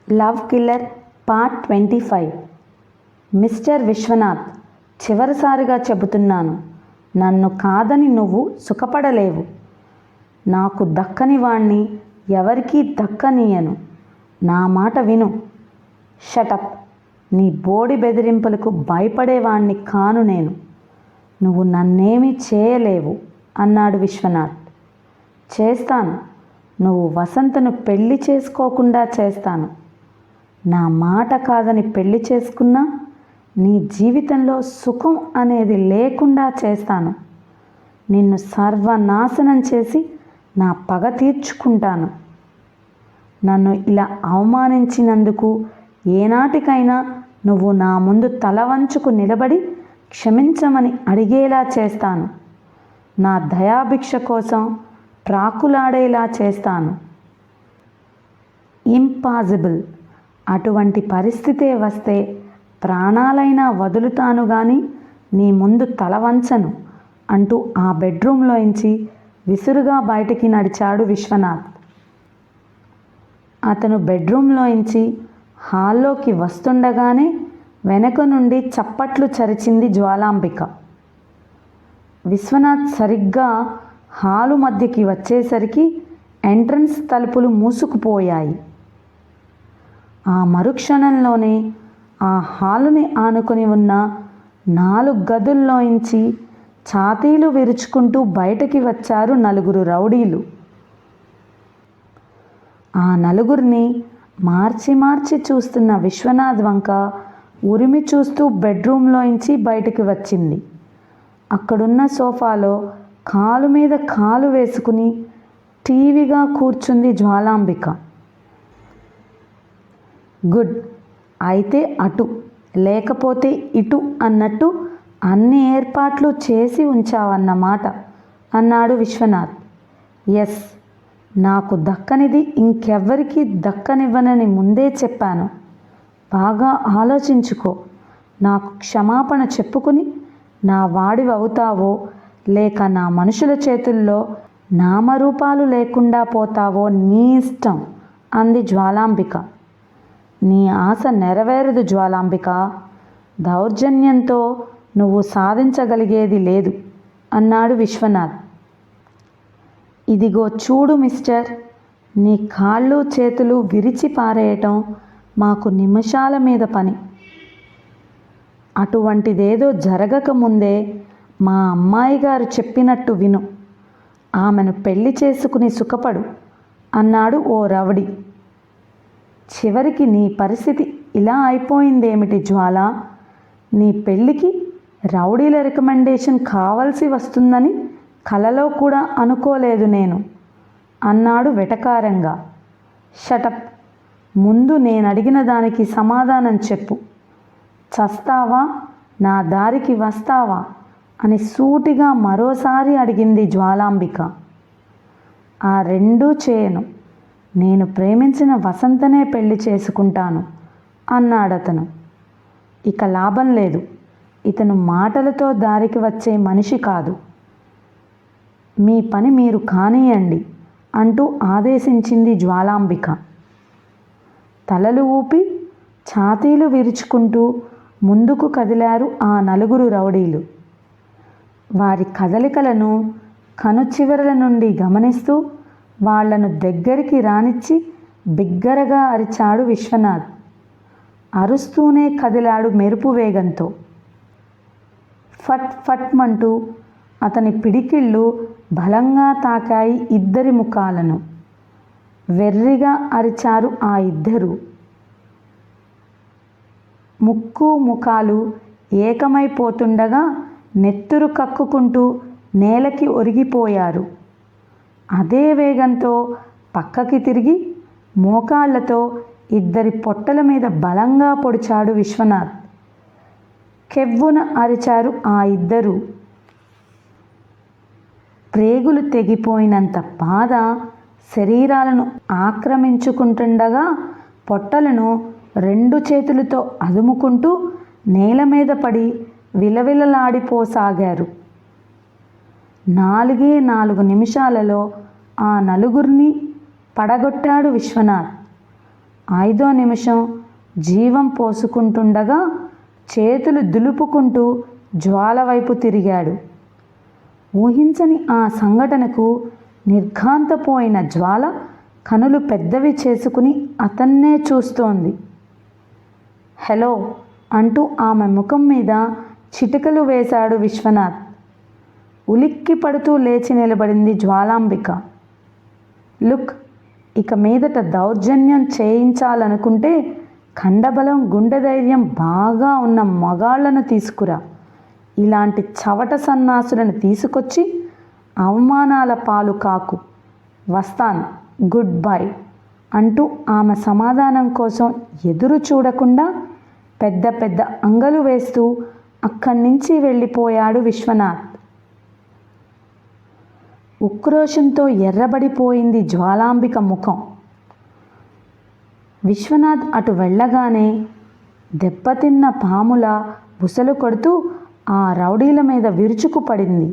Love killer part 25. Mister Viswanath, చివరిసారిగా చెబుతున్నాను, నన్ను కాదని నువ్వు సుఖపడలేవు. నాకు దక్కని వాణ్ణి ఎవరికీ దక్కనీయను. నా మాట విను. షటప్. నీ బోడి బెదిరింపులకు భయపడేవాణ్ణి కాను నేను. నువ్వు నన్నేమీ చేయలేవు అన్నాడు విశ్వనాథ్. చేస్తాను. నువ్వు వసంతను పెళ్లి చేసుకోకుండా చేస్తాను. నా మాట కాదని పెళ్లి చేసుకున్నా నీ జీవితంలో సుఖం అనేది లేకుండా చేస్తాను. నిన్ను సర్వనాశనం చేసి నా పగ తీర్చుకుంటాను. నన్ను ఇలా అవమానించినందుకు ఏనాటికైనా నువ్వు నా ముందు తల వంచుకు నిలబడి క్షమించమని అడిగేలా చేస్తాను. నా దయాభిక్ష కోసం ప్రాకులాడేలా చేస్తాను. ఇంపాసిబుల్. అటువంటి పరిస్థితే వస్తే ప్రాణాలైనా వదులుతాను కానీ నీ ముందు తల వంచను అంటూ ఆ బెడ్రూమ్లోంచి విసురుగా బయటికి నడిచాడు విశ్వనాథ్. అతను బెడ్రూమ్లోంచి హాల్లోకి వస్తుండగానే వెనక నుండి చప్పట్లు చరిచింది జ్వాలాంబిక. విశ్వనాథ్ సరిగ్గా హాలు మధ్యకి వచ్చేసరికి ఎంట్రన్స్ తలుపులు మూసుకుపోయాయి. ఆ మరుక్షణంలోనే ఆ హాలుని ఆనుకొని ఉన్న 4 గదుల్లోంచి ఛాతీలు విరుచుకుంటూ బయటకి వచ్చారు 4 రౌడీలు. ఆ 4 మార్చి మార్చి చూస్తున్న విశ్వనాథ్ వంక ఉరిమి చూస్తూ బెడ్రూమ్లోంచి బయటికి వచ్చింది. అక్కడున్న సోఫాలో కాలు మీద కాలు వేసుకుని టీవీగా కూర్చుంది జ్వాలాంబిక. గుడ్. అయితే అటు లేకపోతే ఇటు అన్నట్టు అన్ని ఏర్పాట్లు చేసి ఉంచావన్నమాట అన్నాడు విశ్వనాథ్. ఎస్. నాకు దక్కనిది ఇంకెవ్వరికీ దక్కనివ్వనని ముందే చెప్పాను. బాగా ఆలోచించుకో. నాకు క్షమాపణ చెప్పుకుని నా వాడివి అవుతావో లేక నా మనుషుల చేతుల్లో నామరూపాలు లేకుండా పోతావో నీ ఇష్టం అంది జ్వాలాంబిక. నీ ఆశ నెరవేరదు జ్వాలాంబిక. దౌర్జన్యంతో నువ్వు సాధించగలిగేది లేదు అన్నాడు విశ్వనాథ్. ఇదిగో చూడు మిస్టర్, నీ కాళ్ళు చేతులు విరిచి పారేయటం మాకు నిమిషాల మీద పని. అటువంటిదేదో జరగకముందే మా అమ్మాయి గారు చెప్పినట్టు విను. ఆమెను పెళ్లి చేసుకుని సుఖపడు అన్నాడు ఓ రౌడీ. చివరికి నీ పరిస్థితి ఇలా అయిపోయిందేమిటి జ్వాల? నీ పెళ్ళికి రౌడీల రికమెండేషన్ కావాల్సి వస్తుందని కలలో కూడా అనుకోలేదు నేను అన్నాడు వెటకారంగా. షటప్. ముందు నేను అడిగిన దానికి సమాధానం చెప్పు. చస్తావా నా దారికి వస్తావా అని సూటిగా మరోసారి అడిగింది జ్వాలాంబిక. ఆ రెండూ చేయను. నేను ప్రేమించిన వసంతనే పెళ్లి చేసుకుంటాను అన్నాడతను. ఇక లాభం లేదు. ఇతను మాటలతో దారికి వచ్చే మనిషి కాదు. మీ పని మీరు కానియండి అంటూ ఆదేశించింది జ్వాలాంబిక. తలలు ఊపి ఛాతీలు విరుచుకుంటూ ముందుకు కదిలారు ఆ 4 రౌడీలు. వారి కదలికలను కనుచివరల నుండి గమనిస్తూ వాళ్లను దగ్గరికి రానిచ్చి బిగ్గరగా అరిచాడు విశ్వనాథ్. అరుస్తూనే కదిలాడు మెరుపు వేగంతో. ఫట్ ఫట్మంటూ అతని పిడికిళ్ళు బలంగా తాకాయి ఇద్దరి ముఖాలను. వెర్రిగా అరిచారు ఆ ఇద్దరు. ముక్కు ముఖాలు ఏకమైపోతుండగా నెత్తురు కక్కుకుంటూ నేలకి ఒరిగిపోయారు. అదే వేగంతో పక్కకి తిరిగి మోకాళ్లతో ఇద్దరి పొట్టల మీద బలంగా పొడిచాడు విశ్వనాథ్. కెవ్వున అరిచారు ఆ ఇద్దరు. ప్రేగులు తెగిపోయినంత బాధ శరీరాలను ఆక్రమించుకుంటుండగా పొట్టలను 2 చేతులతో అదుముకుంటూ నేల మీద పడి విలవిలలాడిపోసాగారు. 4 నిమిషాలలో ఆ 4 పడగొట్టాడు విశ్వనాథ్. 5వ నిమిషం జీవం పోసుకుంటుండగా చేతులు దులుపుకుంటూ జ్వాల వైపు తిరిగాడు. ఊహించని ఆ సంఘటనకు నిర్ఘాంతపోయిన జ్వాల కనులు పెద్దవి చేసుకుని అతన్నే చూస్తోంది. హలో అంటూ ఆమె ముఖం మీద చిటికలు వేశాడు విశ్వనాథ్. ఉలిక్కి పడుతూ లేచి నిలబడింది జ్వాలాంబిక. లుక్, ఇక మీదట దౌర్జన్యం చేయించాలనుకుంటే ఖండబలం గుండె ధైర్యం బాగా ఉన్న మగాళ్లను తీసుకురా. ఇలాంటి చవట సన్నాసులను తీసుకొచ్చి అవమానాల పాలు కాకు. వస్తాను, గుడ్ బై అంటూ ఆమె సమాధానం కోసం ఎదురు చూడకుండా పెద్ద పెద్ద అంగలు వేస్తూ అక్కడి నుంచి వెళ్ళిపోయాడు విశ్వనాథ్. ఉక్రోషంతో ఎర్రబడిపోయింది జ్వాలాంబిక ముఖం. విశ్వనాథ్ అటు వెళ్ళగానే దెబ్బతిన్న పాముల బుసలు కొడుతూ ఆ రౌడీల మీద విరుచుకుపడింది.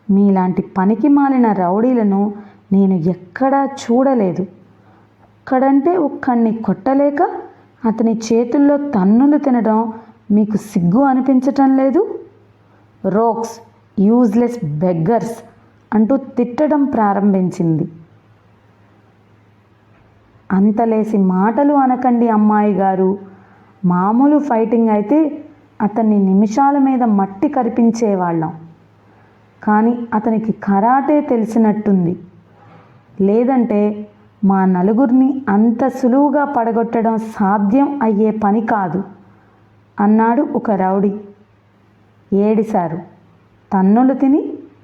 మీలాంటి పనికి మాలిన రౌడీలను నేను ఎక్కడా చూడలేదు. ఒక్కడంటే ఒక్కడిని కొట్టలేక అతని చేతుల్లో తన్నులు తినడం మీకు సిగ్గు అనిపించటం లేదు? రోక్స్, యూజ్లెస్ బెగ్గర్స్ అంటూ తిట్టడం ప్రారంభించింది. అంతలేసి మాటలు అనకండి అమ్మాయి గారు. మామూలు ఫైటింగ్ అయితే అతన్ని నిమిషాల మీద మట్టి కరిపించేవాళ్ళం. కానీ అతనికి కరాటే తెలిసినట్టుంది. లేదంటే మా నలుగురిని అంత సులువుగా పడగొట్టడం సాధ్యం అయ్యే పని కాదు అన్నాడు ఒక రౌడీ. ఏడిశారు. తన్నులు తిని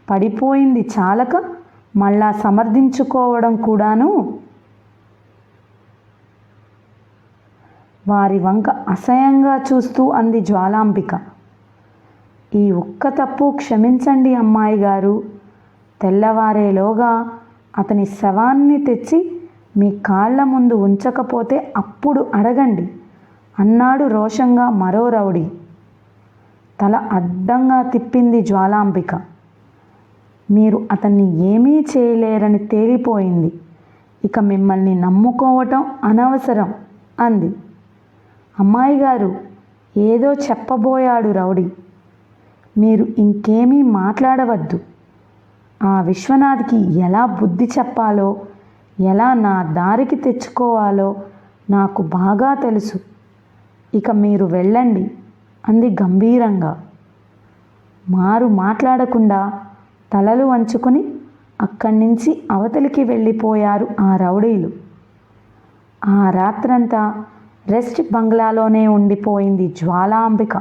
పడిపోయింది చాలక మళ్ళా సమర్థించుకోవడం కూడాను. వారి వంక అసహ్యంగా చూస్తూ అంది జ్వాలాంబిక. ఈ ఒక్క తప్పు క్షమించండి అమ్మాయి గారు. తెల్లవారేలోగా అతని శవాన్ని తెచ్చి మీ కాళ్ల ముందు ఉంచకపోతే అప్పుడు అడగండి అన్నాడు రోషంగా మరో రౌడీ. తల అడ్డంగా తిప్పింది జ్వాలాంబిక. మీరు అతన్ని ఏమీ చేయలేరని తేలిపోయింది. ఇక మిమ్మల్ని నమ్ముకోవటం అనవసరం అంది. అమ్మాయి గారు, ఏదో చెప్పబోయాడు రౌడీ. మీరు ఇంకేమీ మాట్లాడవద్దు. ఆ విశ్వనాథ్కి ఎలా బుద్ధి చెప్పాలో, ఎలా నా దారికి తెచ్చుకోవాలో నాకు బాగా తెలుసు. ఇక మీరు వెళ్ళండి అంది గంభీరంగా. మారు మాట్లాడకుండా తలలు వంచుకొని అక్కడి నుంచి అవతలికి వెళ్ళిపోయారు ఆ రౌడీలు. ఆ రాత్రంతా రెస్ట్ బంగ్లాలోనే ఉండిపోయింది జ్వాలాంబిక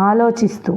ఆలోచిస్తూ.